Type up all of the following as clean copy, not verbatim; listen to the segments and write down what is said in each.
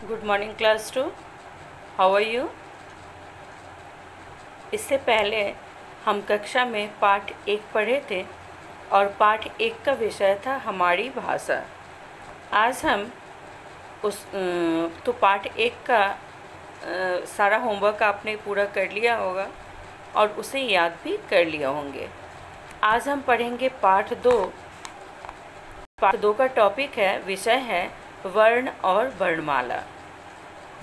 Good morning class 2। How are you. इससे पहले हम कक्षा में पाठ 1 पढ़े थे और पाठ 1 का विषय था हमारी भाषा। आज हम पाठ 1 का सारा होमवर्क आपने पूरा कर लिया होगा और उसे याद भी कर लिया होंगे। आज हम पढ़ेंगे पाठ 2। पाठ 2 का टॉपिक है, विषय है वर्ण और वर्णमाला।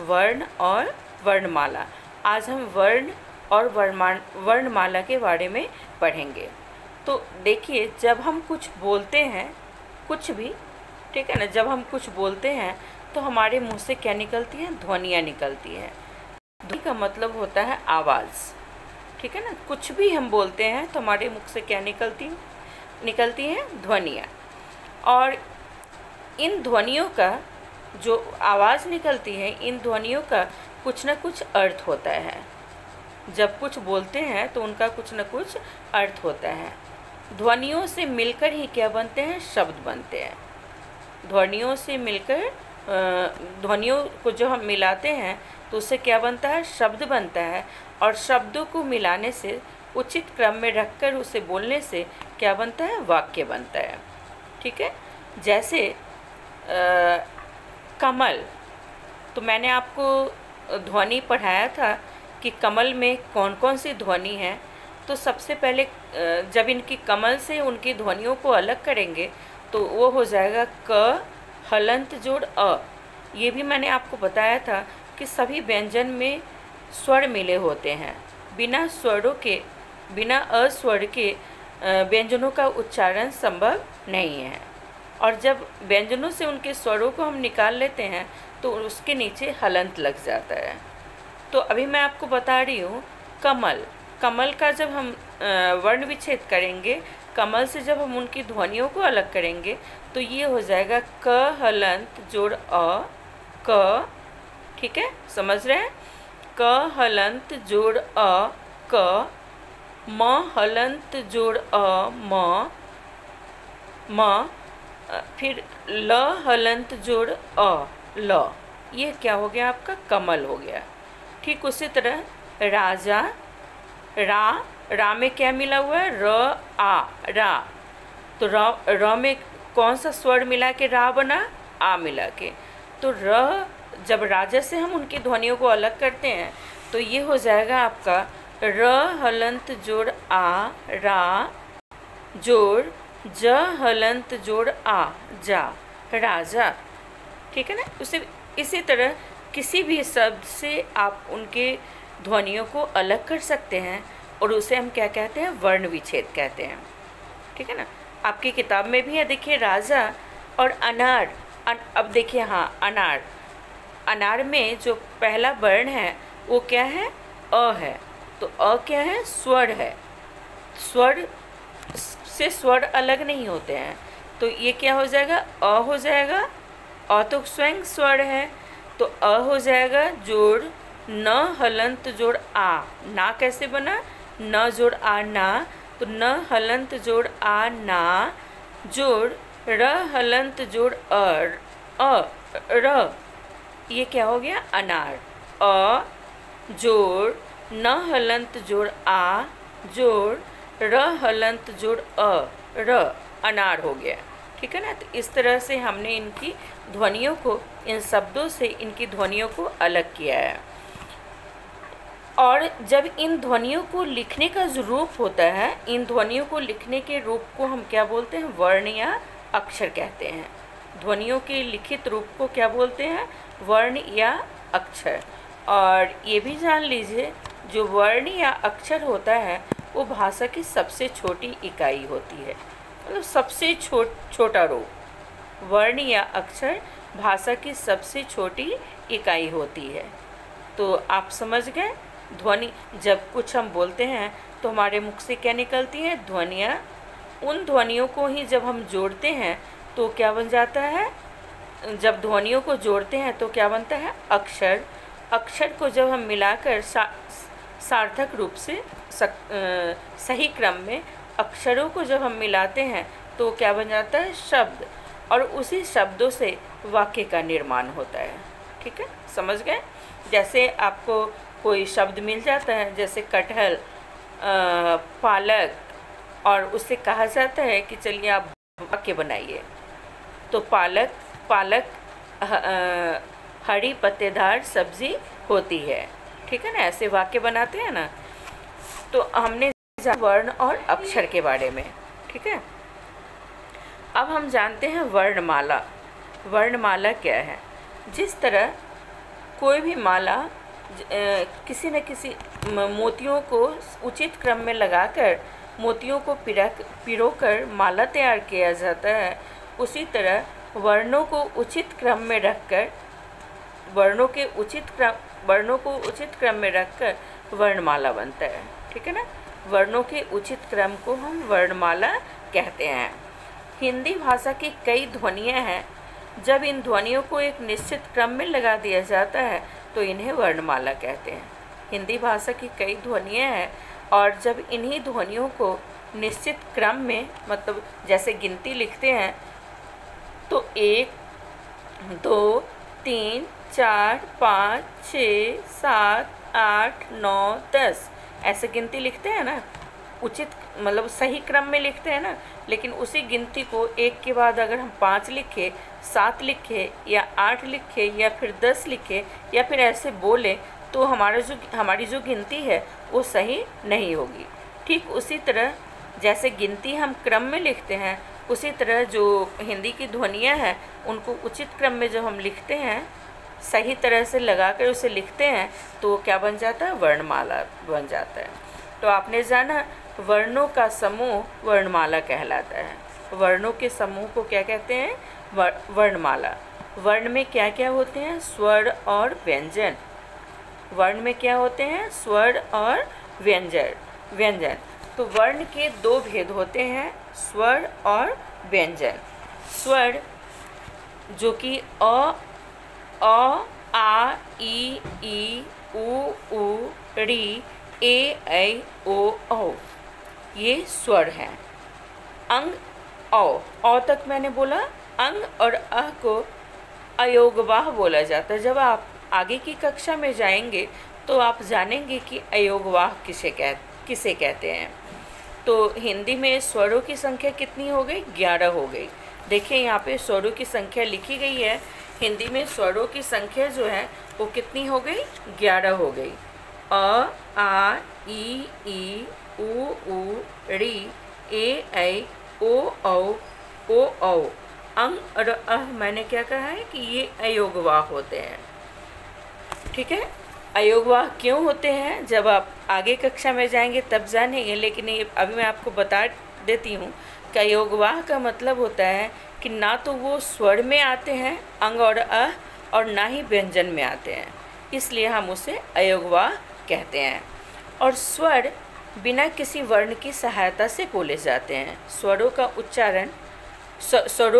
वर्ण और वर्णमाला। आज हम वर्ण और वर्णमाला के बारे में पढ़ेंगे। तो देखिए, जब हम कुछ बोलते हैं, कुछ भी, ठीक है ना, जब हम कुछ बोलते हैं तो हमारे मुंह से क्या निकलती है? ध्वनियाँ निकलती हैं। ध्वनि का मतलब होता है आवाज़, ठीक है ना। कुछ भी हम बोलते हैं तो हमारे मुख से क्या निकलती हैं? ध्वनियाँ। और इन ध्वनियों का जो आवाज़ निकलती है, इन ध्वनियों का कुछ न कुछ अर्थ होता है। जब कुछ बोलते हैं तो उनका कुछ न कुछ अर्थ होता है। ध्वनियों से मिलकर ही क्या बनते हैं? शब्द बनते हैं। ध्वनियों से मिलकर ध्वनियों को जो हम मिलाते हैं तो उससे क्या बनता है? शब्द बनता है। और शब्दों को मिलाने से, उचित क्रम में रखकर उसे बोलने से क्या बनता है? वाक्य बनता है, ठीक है। जैसे कमल, तो मैंने आपको ध्वनि पढ़ाया था कि कमल में कौन कौन सी ध्वनि है। तो सबसे पहले जब इनकी कमल से उनकी ध्वनियों को अलग करेंगे तो वो हो जाएगा क, हलंत जोड़ अ। ये भी मैंने आपको बताया था कि सभी व्यंजन में स्वर मिले होते हैं। बिना स्वरों के, बिना अस्वर के व्यंजनों का उच्चारण संभव नहीं है। और जब व्यंजनों से उनके स्वरों को हम निकाल लेते हैं तो उसके नीचे हलंत लग जाता है। तो अभी मैं आपको बता रही हूँ, कमल, कमल का जब हम वर्ण विच्छेद करेंगे, कमल से जब हम उनकी ध्वनियों को अलग करेंगे तो ये हो जाएगा क हलंत जोड़ अ, क, ठीक है, समझ रहे हैं। क हलंत जोड़ अ, क, म हलंत जोड़ अ, म, फिर ल हलंत जोड़ अ, ल। ये क्या हो गया? आपका कमल हो गया। ठीक उसी तरह राजा, रा में क्या मिला हुआ है? र, आ, रा। तो र में कौन सा स्वर मिला के रा बना? आ मिला के। तो र, जब राजा से हम उनकी ध्वनियों को अलग करते हैं तो ये हो जाएगा आपका र हलंत जोड़ आ, रा, जोड़ ज हलंत जोड़ आ, जा, राजा, ठीक है ना। इसी तरह किसी भी शब्द से आप उनके ध्वनियों को अलग कर सकते हैं और उसे हम क्या कहते हैं? वर्ण विच्छेद कहते हैं, ठीक है ना। आपकी किताब में भी है, देखिए, राजा और अनार। अब देखिए, हाँ, अनार, अनार में जो पहला वर्ण है वो क्या है? अ है। तो अ क्या है? स्वर है। स्वर से स्वर अलग नहीं होते हैं। तो ये क्या हो जाएगा? अ हो जाएगा। अ तो स्वयं स्वर है, तो अ हो जाएगा जोड़ न हलंत जोड़ आ। ना कैसे बना? न जोड़ आ, ना। तो न हलंत जोड़ आ, ना, जोड़ र हलंत जोड़ अ, र। ये क्या हो गया? अनार। अ जोड़ न हलंत जोड़ आ, जोड़ र हलंत जोड़ अ, र, अनार हो गया, ठीक है ना। तो इस तरह से हमने इनकी ध्वनियों को, इन शब्दों से इनकी ध्वनियों को अलग किया है। और जब इन ध्वनियों को लिखने का जो रूप होता है, इन ध्वनियों को लिखने के रूप को हम क्या बोलते हैं? वर्ण या अक्षर कहते हैं। ध्वनियों के लिखित रूप को क्या बोलते हैं? वर्ण या अक्षर। और ये भी जान लीजिए, जो वर्ण या अक्षर होता है वो भाषा की सबसे छोटी इकाई होती है, मतलब सबसे छोटा रूप। वर्ण या अक्षर भाषा की सबसे छोटी इकाई होती है। तो आप समझ गए। ध्वनि, जब कुछ हम बोलते हैं तो हमारे मुख से क्या निकलती है? ध्वनियाँ। उन ध्वनियों को ही जब हम जोड़ते हैं तो क्या बन जाता है? जब ध्वनियों को जोड़ते हैं तो क्या बनता है? अक्षर। अक्षर को जब हम मिलाकर सार्थक रूप से सही क्रम में अक्षरों को जब हम मिलाते हैं तो क्या बन जाता है? शब्द। और उसी शब्दों से वाक्य का निर्माण होता है, ठीक है, समझ गए। जैसे आपको कोई शब्द मिल जाता है जैसे कटहल, पालक, और उससे कहा जाता है कि चलिए आप वाक्य बनाइए, तो पालक पालक हरी पत्तेदार सब्जी होती है, ठीक है ना, ऐसे वाक्य बनाते हैं ना। तो हमने वर्ण और अक्षर के बारे में, ठीक है। अब हम जानते हैं वर्णमाला। वर्णमाला क्या है? जिस तरह कोई भी माला किसी न किसी मोतियों को उचित क्रम में लगाकर मोतियों को पिरोकर माला तैयार किया जाता है, उसी तरह वर्णों को उचित क्रम में रखकर वर्णों को उचित क्रम में रखकर वर्णमाला बनता है, ठीक है ना। वर्णों के उचित क्रम को हम वर्णमाला कहते हैं। हिंदी भाषा की कई ध्वनियाँ हैं। जब इन ध्वनियों को एक निश्चित क्रम में लगा दिया जाता है तो इन्हें वर्णमाला कहते हैं। हिंदी भाषा की कई ध्वनियाँ हैं और जब इन्हीं ध्वनियों को निश्चित क्रम में, मतलब जैसे गिनती लिखते हैं तो 1 2 3 4 5 6 7 8 9 10 ऐसे गिनती लिखते हैं ना, उचित मतलब सही क्रम में लिखते हैं ना। लेकिन उसी गिनती को एक के बाद अगर हम 5 लिखे, 7 लिखे या 8 लिखे या फिर 10 लिखे या फिर ऐसे बोले तो हमारी जो गिनती है वो सही नहीं होगी। ठीक उसी तरह जैसे गिनती हम क्रम में लिखते हैं, उसी तरह जो हिंदी की ध्वनियाँ हैं उनको उचित क्रम में जब हम लिखते हैं, सही तरह से लगाकर उसे लिखते हैं तो क्या बन जाता है? वर्णमाला बन जाता है। तो आपने जाना वर्णों का समूह वर्णमाला कहलाता है। वर्णों के समूह को क्या कहते हैं? वर्णमाला। वर्ण में क्या क्या होते हैं? स्वर और व्यंजन। वर्ण में क्या होते हैं? स्वर और व्यंजन। तो वर्ण के 2 भेद होते हैं, स्वर और व्यंजन। स्वर जो कि अ, आ, ई, उ, ऋ, ए, ऐ, ओ, औ, ये स्वर हैं। अंग औ तक मैंने बोला। अंग और अ को अयोगवाह बोला जाता है। जब आप आगे की कक्षा में जाएंगे तो आप जानेंगे कि अयोगवाह किसे कहते हैं। तो हिंदी में स्वरों की संख्या कितनी हो गई? 11 हो गई। देखिए यहाँ पे स्वरों की संख्या लिखी गई है। हिंदी में स्वरों की संख्या जो है वो कितनी हो गई? 11 हो गई। अ, आ, ई, उ, ऋ, ए, ऐ, ओ, औ। अंग और अह मैंने क्या कहा है कि ये अयोगवाह होते हैं, ठीक है। अयोगवाह क्यों होते हैं जब आप आगे कक्षा में जाएंगे तब जानेंगे, लेकिन ये अभी मैं आपको बता देती हूँ कि अयोगवाह का मतलब होता है कि ना तो वो स्वर में आते हैं अंग और अह, और ना ही व्यंजन में आते हैं, इसलिए हम उसे अयोगवाह कहते हैं। और स्वर बिना किसी वर्ण की सहायता से बोले जाते हैं। स्वरों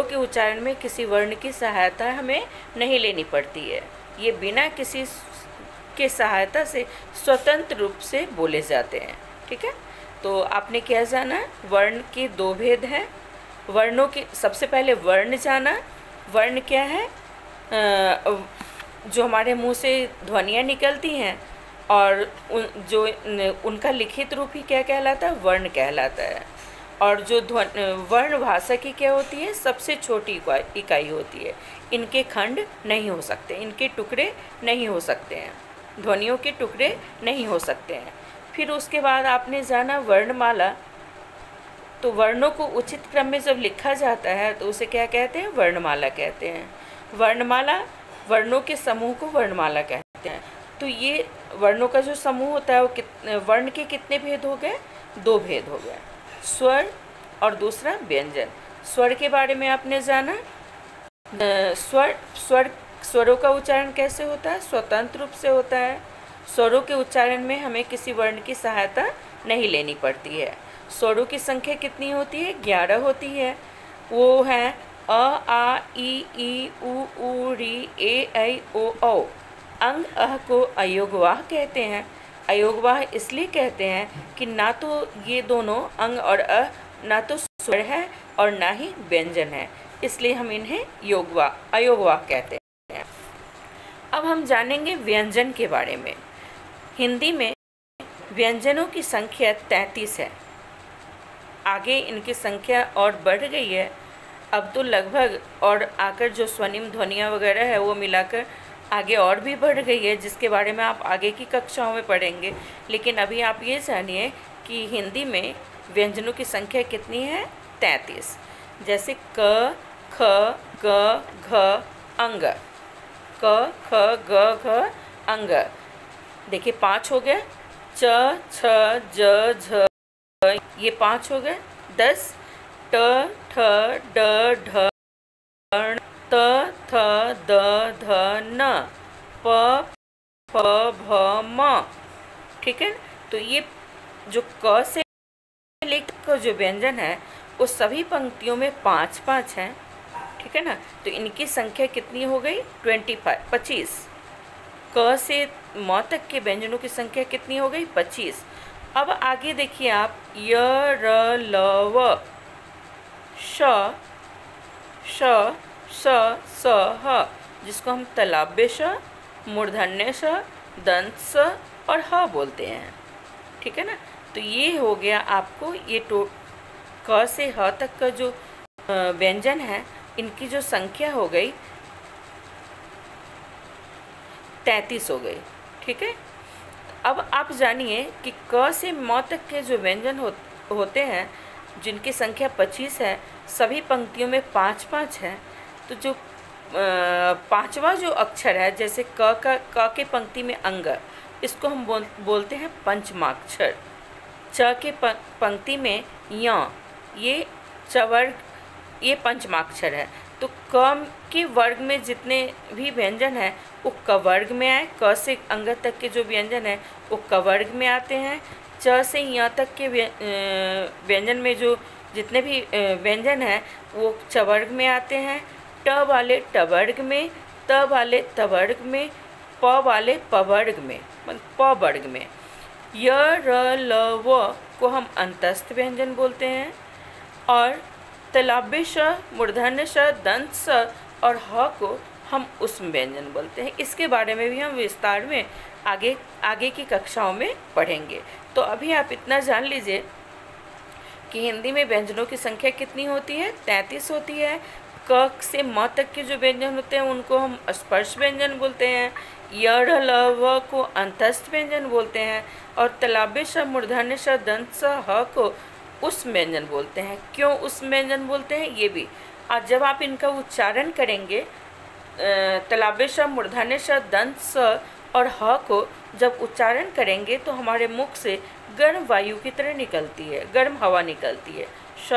के उच्चारण में किसी वर्ण की सहायता हमें नहीं लेनी पड़ती है। ये बिना किसी के सहायता से स्वतंत्र रूप से बोले जाते हैं, ठीक है। तो आपने क्या जाना? वर्ण के 2 भेद हैं। वर्णों के सबसे पहले वर्ण जाना। वर्ण क्या है? जो हमारे मुंह से ध्वनियाँ निकलती हैं और उनका लिखित रूप ही क्या कहलाता है? वर्ण कहलाता है। और जो वर्ण भाषा की क्या होती है? सबसे छोटी इकाई होती है। इनके खंड नहीं हो सकते, इनके टुकड़े नहीं हो सकते हैं, ध्वनियों के टुकड़े नहीं हो सकते हैं। फिर उसके बाद आपने जाना वर्णमाला। तो वर्णों को उचित क्रम में जब लिखा जाता है तो उसे क्या कहते हैं? वर्णमाला कहते हैं। वर्णमाला, वर्णों के समूह को वर्णमाला कहते हैं। तो ये वर्णों का जो समूह होता है वो वर्ण के कितने भेद हो गए? 2 भेद हो गए, स्वर और दूसरा व्यंजन। स्वर के बारे में आपने जाना। स्वरों का उच्चारण कैसे होता है? स्वतंत्र रूप से होता है। स्वरों के उच्चारण में हमें किसी वर्ण की सहायता नहीं लेनी पड़ती है। स्वरों की संख्या कितनी होती है? 11 होती है। वो हैं अ, आ, ई, उ, ऋ, ए, ऐ, ओ, औ। अंग अह को अयोगवाह कहते हैं। अयोगवाह इसलिए कहते हैं कि ना तो ये दोनों अंग और अह ना तो स्वर है और ना ही व्यंजन है, इसलिए हम इन्हें अयोगवाह कहते हैं। अब हम जानेंगे व्यंजन के बारे में। हिंदी में व्यंजनों की संख्या 33 है। आगे इनकी संख्या और बढ़ गई है, अब तो लगभग, और आकर जो स्वनिम ध्वनियाँ वगैरह है वो मिलाकर आगे और भी बढ़ गई है, जिसके बारे में आप आगे की कक्षाओं में पढ़ेंगे। लेकिन अभी आप ये जानिए कि हिंदी में व्यंजनों की संख्या कितनी है? 33। जैसे क, ख, ग, घ, अंग। क, ख, ग, घ, अंग। देखिए 5 हो गए। च, छ, ज, झ, ये 5 हो गए। 10। ट, ठ, ड, ढ, त, थ, द, ध, न, प, फ, भ, म। ठीक है, तो ये जो क से लेकर जो व्यंजन है वो सभी पंक्तियों में 5-5 हैं। ठीक है ना, तो इनकी संख्या कितनी हो गई? 25। क से म तक के व्यंजनों की संख्या कितनी हो गई? 25। अब आगे देखिए आप, य, र, ल, व, श, श, स, स, ह, जिसको हम तलाब्य श, मूर्धन्य श, दंत स और ह बोलते हैं। ठीक है ना, तो ये हो गया आपको ये क से ह तक का जो व्यंजन है, इनकी जो संख्या हो गई 33 हो गई। ठीक है, अब आप जानिए कि क से म तक के जो व्यंजन होते हैं, जिनकी संख्या 25 है, सभी पंक्तियों में 5-5 है। तो जो पांचवा जो अक्षर है, जैसे क के पंक्ति में अंग, इसको हम बोलते हैं पंचमाक्षर। च के पंक्ति में य, ये चवर्ग, ये पंचमाक्षर है। तो क के वर्ग में जितने भी व्यंजन हैं वो क वर्ग में आए। क से अंग तक के जो व्यंजन है वो क वर्ग में आते हैं। च से य तक के व्यंजन में जो जितने भी व्यंजन हैं वो च वर्ग में आते हैं। ट वाले ट वर्ग में, त वाले त वर्ग में, प वाले प वर्ग में, प वर्ग में। य, र, ल, व को हम अंतस्थ व्यंजन बोलते हैं, और तलाब्य श, मूर्धन्य श, दंत स और ह को हम उष्म व्यंजन बोलते हैं। इसके बारे में भी हम विस्तार में आगे की कक्षाओं में पढ़ेंगे। तो अभी आप इतना जान लीजिए कि हिंदी में व्यंजनों की संख्या कितनी होती है? 33 होती है। क से म तक के जो व्यंजन होते हैं उनको हम स्पर्श व्यंजन बोलते हैं। य, र, ल, व को अंतस्थ व्यंजन बोलते हैं, और तलाब्य श, मूर्धन्य श, दंत स, ह को उष्म व्यंजन बोलते हैं। क्यों उष्म व्यंजन बोलते हैं ये भी, और जब आप इनका उच्चारण करेंगे, तलाब्य श, मूर्धन्य श, दंत स और ह को जब उच्चारण करेंगे तो हमारे मुख से गर्म वायु की तरह निकलती है, गर्म हवा निकलती है। श,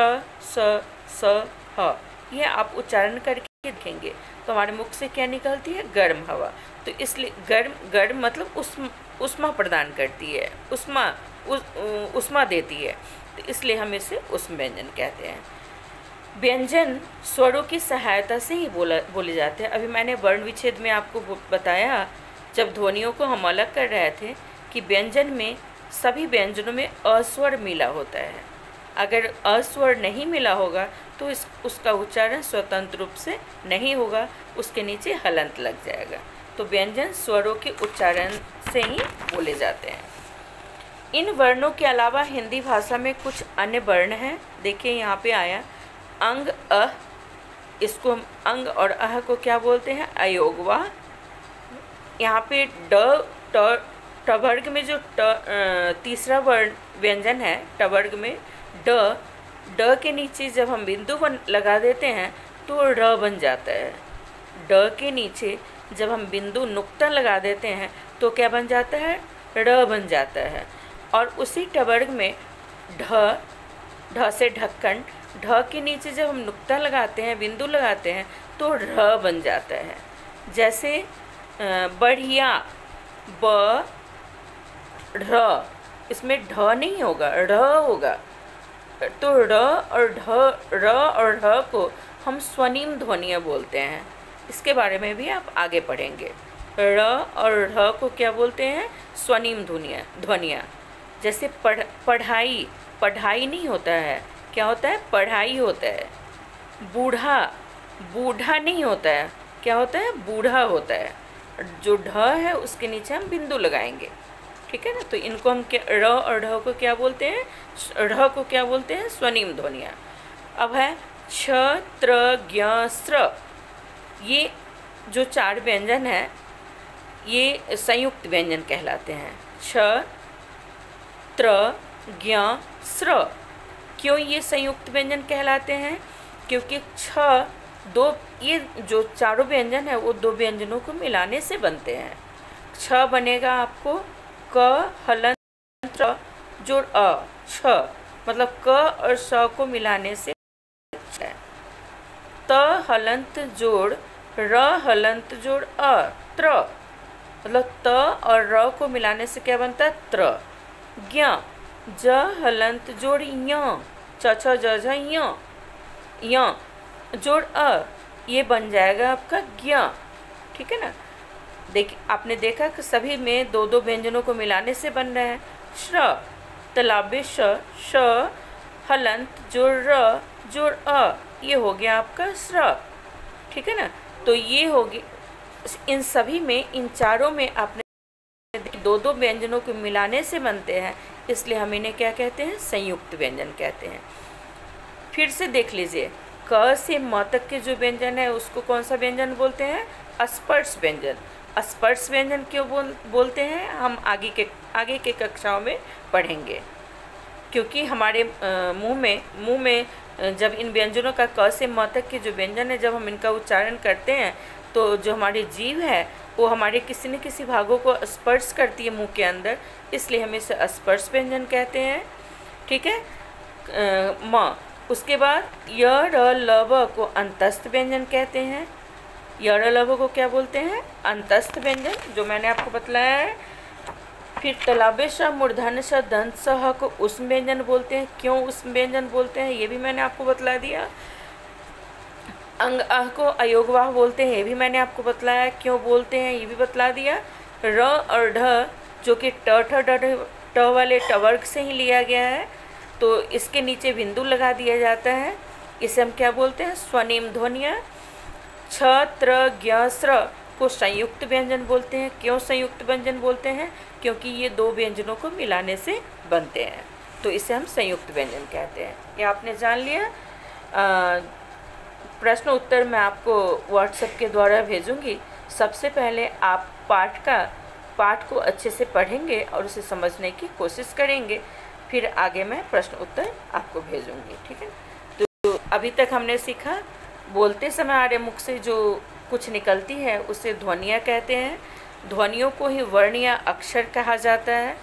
स, स, ह, यह आप उच्चारण करके देखेंगे तो हमारे मुख से क्या निकलती है? गर्म हवा। तो इसलिए गर्म मतलब उष्मा प्रदान करती है, उष्मा देती है, तो इसलिए हम इसे उष्म व्यंजन कहते हैं। व्यंजन स्वरों की सहायता से ही बोले जाते हैं। अभी मैंने वर्ण विच्छेद में आपको बताया, जब ध्वनियों को हम अलग कर रहे थे, कि व्यंजन में सभी व्यंजनों में अस्वर मिला होता है। अगर अस्वर नहीं मिला होगा तो उसका उच्चारण स्वतंत्र रूप से नहीं होगा, उसके नीचे हलंत लग जाएगा। तो व्यंजन स्वरों के उच्चारण से ही बोले जाते हैं। इन वर्णों के अलावा हिंदी भाषा में कुछ अन्य वर्ण हैं। देखिए यहाँ पे आया अंग, अ, इसको हम अंग और अह को क्या बोलते हैं? अयोगवा। यहाँ पे ड, ट वर्ग में जो तीसरा वर्ण व्यंजन है, ट वर्ग में ड के नीचे जब हम बिंदु लगा देते हैं तो र बन जाता है। ड के नीचे जब हम बिंदु नुक्ता लगा देते हैं तो क्या बन जाता है? र बन जाता है। और उसी ट वर्ग में ढ से ढक्कन, ढ के नीचे जब हम नुक्ता लगाते हैं, बिंदु लगाते हैं तो र बन जाता है। जैसे बढ़िया, ब, ढ, इसमें ढ नहीं होगा, र होगा। तो र और ढ को हम स्वनिम ध्वनियाँ बोलते हैं। इसके बारे में भी आप आगे पढ़ेंगे। र और ढ को क्या बोलते हैं? स्वनिम ध्वनियाँ। जैसे पढ़ाई, पढ़ाई नहीं होता है, क्या होता है? पढ़ाई होता है। बूढ़ा, बूढ़ा नहीं होता है, क्या होता है? बूढ़ा होता है। जो ढ है उसके नीचे हम बिंदु लगाएंगे, ठीक है ना। तो इनको हम क्या, र और ढ को क्या बोलते हैं, ढ को क्या बोलते हैं, स्वनिम ध्वनियाँ। अब है छ त्र ज्ञ स्र, ये जो 4 व्यंजन है ये संयुक्त व्यंजन कहलाते हैं। छ त्र ज्ञ स्र, क्यों ये संयुक्त व्यंजन कहलाते हैं, क्योंकि ये जो चारों व्यंजन है वो 2 व्यंजनों को मिलाने से बनते हैं। छ बनेगा आपको क हलंत र जोड़ अ, छ मतलब क और स को मिलाने से है। त हलंत जोड़ र हलंत जोड़ अ, त्र, मतलब त और र को मिलाने से क्या बनता है, त्र। ज्ञ ज हलंत जोड़ य, छ छ ज झ य जोड़ अ, ये बन जाएगा आपका ज्ञ, ठीक है ना। देखिए आपने देखा कि सभी में 2 व्यंजनों को मिलाने से बन रहे हैं। श्र तलाबे श हलंत जोड़ र जोड़ अ, ये हो गया आपका श्र, ठीक है ना। तो ये होगी इन सभी में, इन चारों में आपने 2 व्यंजनों को मिलाने से बनते हैं, इसलिए हम इन्हें क्या कहते हैं, संयुक्त व्यंजन कहते हैं। फिर से देख लीजिए, क से म तक के जो व्यंजन है उसको कौन सा व्यंजन बोलते हैं, अस्पर्श व्यंजन। अस्पर्श व्यंजन क्यों बोलते हैं, हम आगे के कक्षाओं में पढ़ेंगे, क्योंकि हमारे मुंह में जब इन व्यंजनों का क से म तक के जो व्यंजन है, जब हम इनका उच्चारण करते हैं तो जो हमारी जीभ है वो हमारे किसी न किसी भागों को स्पर्श करती है मुंह के अंदर, इसलिए हम इसे स्पर्श व्यंजन कहते हैं, ठीक है। म उसके बाद य र ल व को अंतस्थ व्यंजन कहते हैं। य र ल व को क्या बोलते हैं, अंतस्थ व्यंजन, जो मैंने आपको बतलाया है। फिर तलाबे श मूर्धन्य श दंत स ह को उष्म व्यंजन बोलते हैं। क्यों उष्म व्यंजन बोलते हैं ये भी मैंने आपको बतला दिया। अंग अह को अयोगवाह बोलते हैं, ये भी मैंने आपको बतलाया, क्यों बोलते हैं ये भी बतला दिया। र और ढ जो कि ट ठ ड ट वाले टवर्ग से ही लिया गया है, तो इसके नीचे बिंदु लगा दिया जाता है, इसे हम क्या बोलते हैं, स्वनिम ध्वनियाँ। छ त्र ज्ञ स्र को संयुक्त व्यंजन बोलते हैं। क्यों संयुक्त व्यंजन बोलते हैं, क्योंकि ये 2 व्यंजनों को मिलाने से बनते हैं, तो इसे हम संयुक्त व्यंजन कहते हैं। ये आपने जान लिया। प्रश्न उत्तर मैं आपको व्हाट्सएप के द्वारा भेजूंगी। सबसे पहले आप पाठ को अच्छे से पढ़ेंगे और उसे समझने की कोशिश करेंगे, फिर आगे मैं प्रश्न उत्तर आपको भेजूंगी, ठीक है। तो अभी तक हमने सीखा, बोलते समय हमारे मुख से जो कुछ निकलती है उसे ध्वनियाँ कहते हैं। ध्वनियों को ही वर्ण या अक्षर कहा जाता है।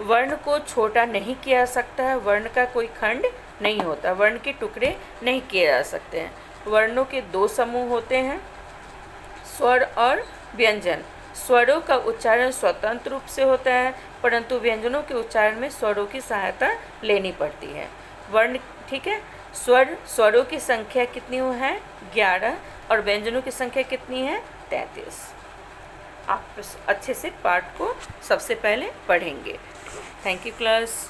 वर्ण को छोटा नहीं किया जा सकता है, वर्ण का कोई खंड नहीं होता, वर्ण के टुकड़े नहीं किए जा सकते हैं। वर्णों के 2 समूह होते हैं, स्वर और व्यंजन। स्वरों का उच्चारण स्वतंत्र रूप से होता है, परंतु व्यंजनों के उच्चारण में स्वरों की सहायता लेनी पड़ती है। वर्ण, ठीक है। स्वरों की संख्या कितनी है, 11, और व्यंजनों की संख्या कितनी है, 33। आप अच्छे से पाठ को सबसे पहले पढ़ेंगे। Thank you class.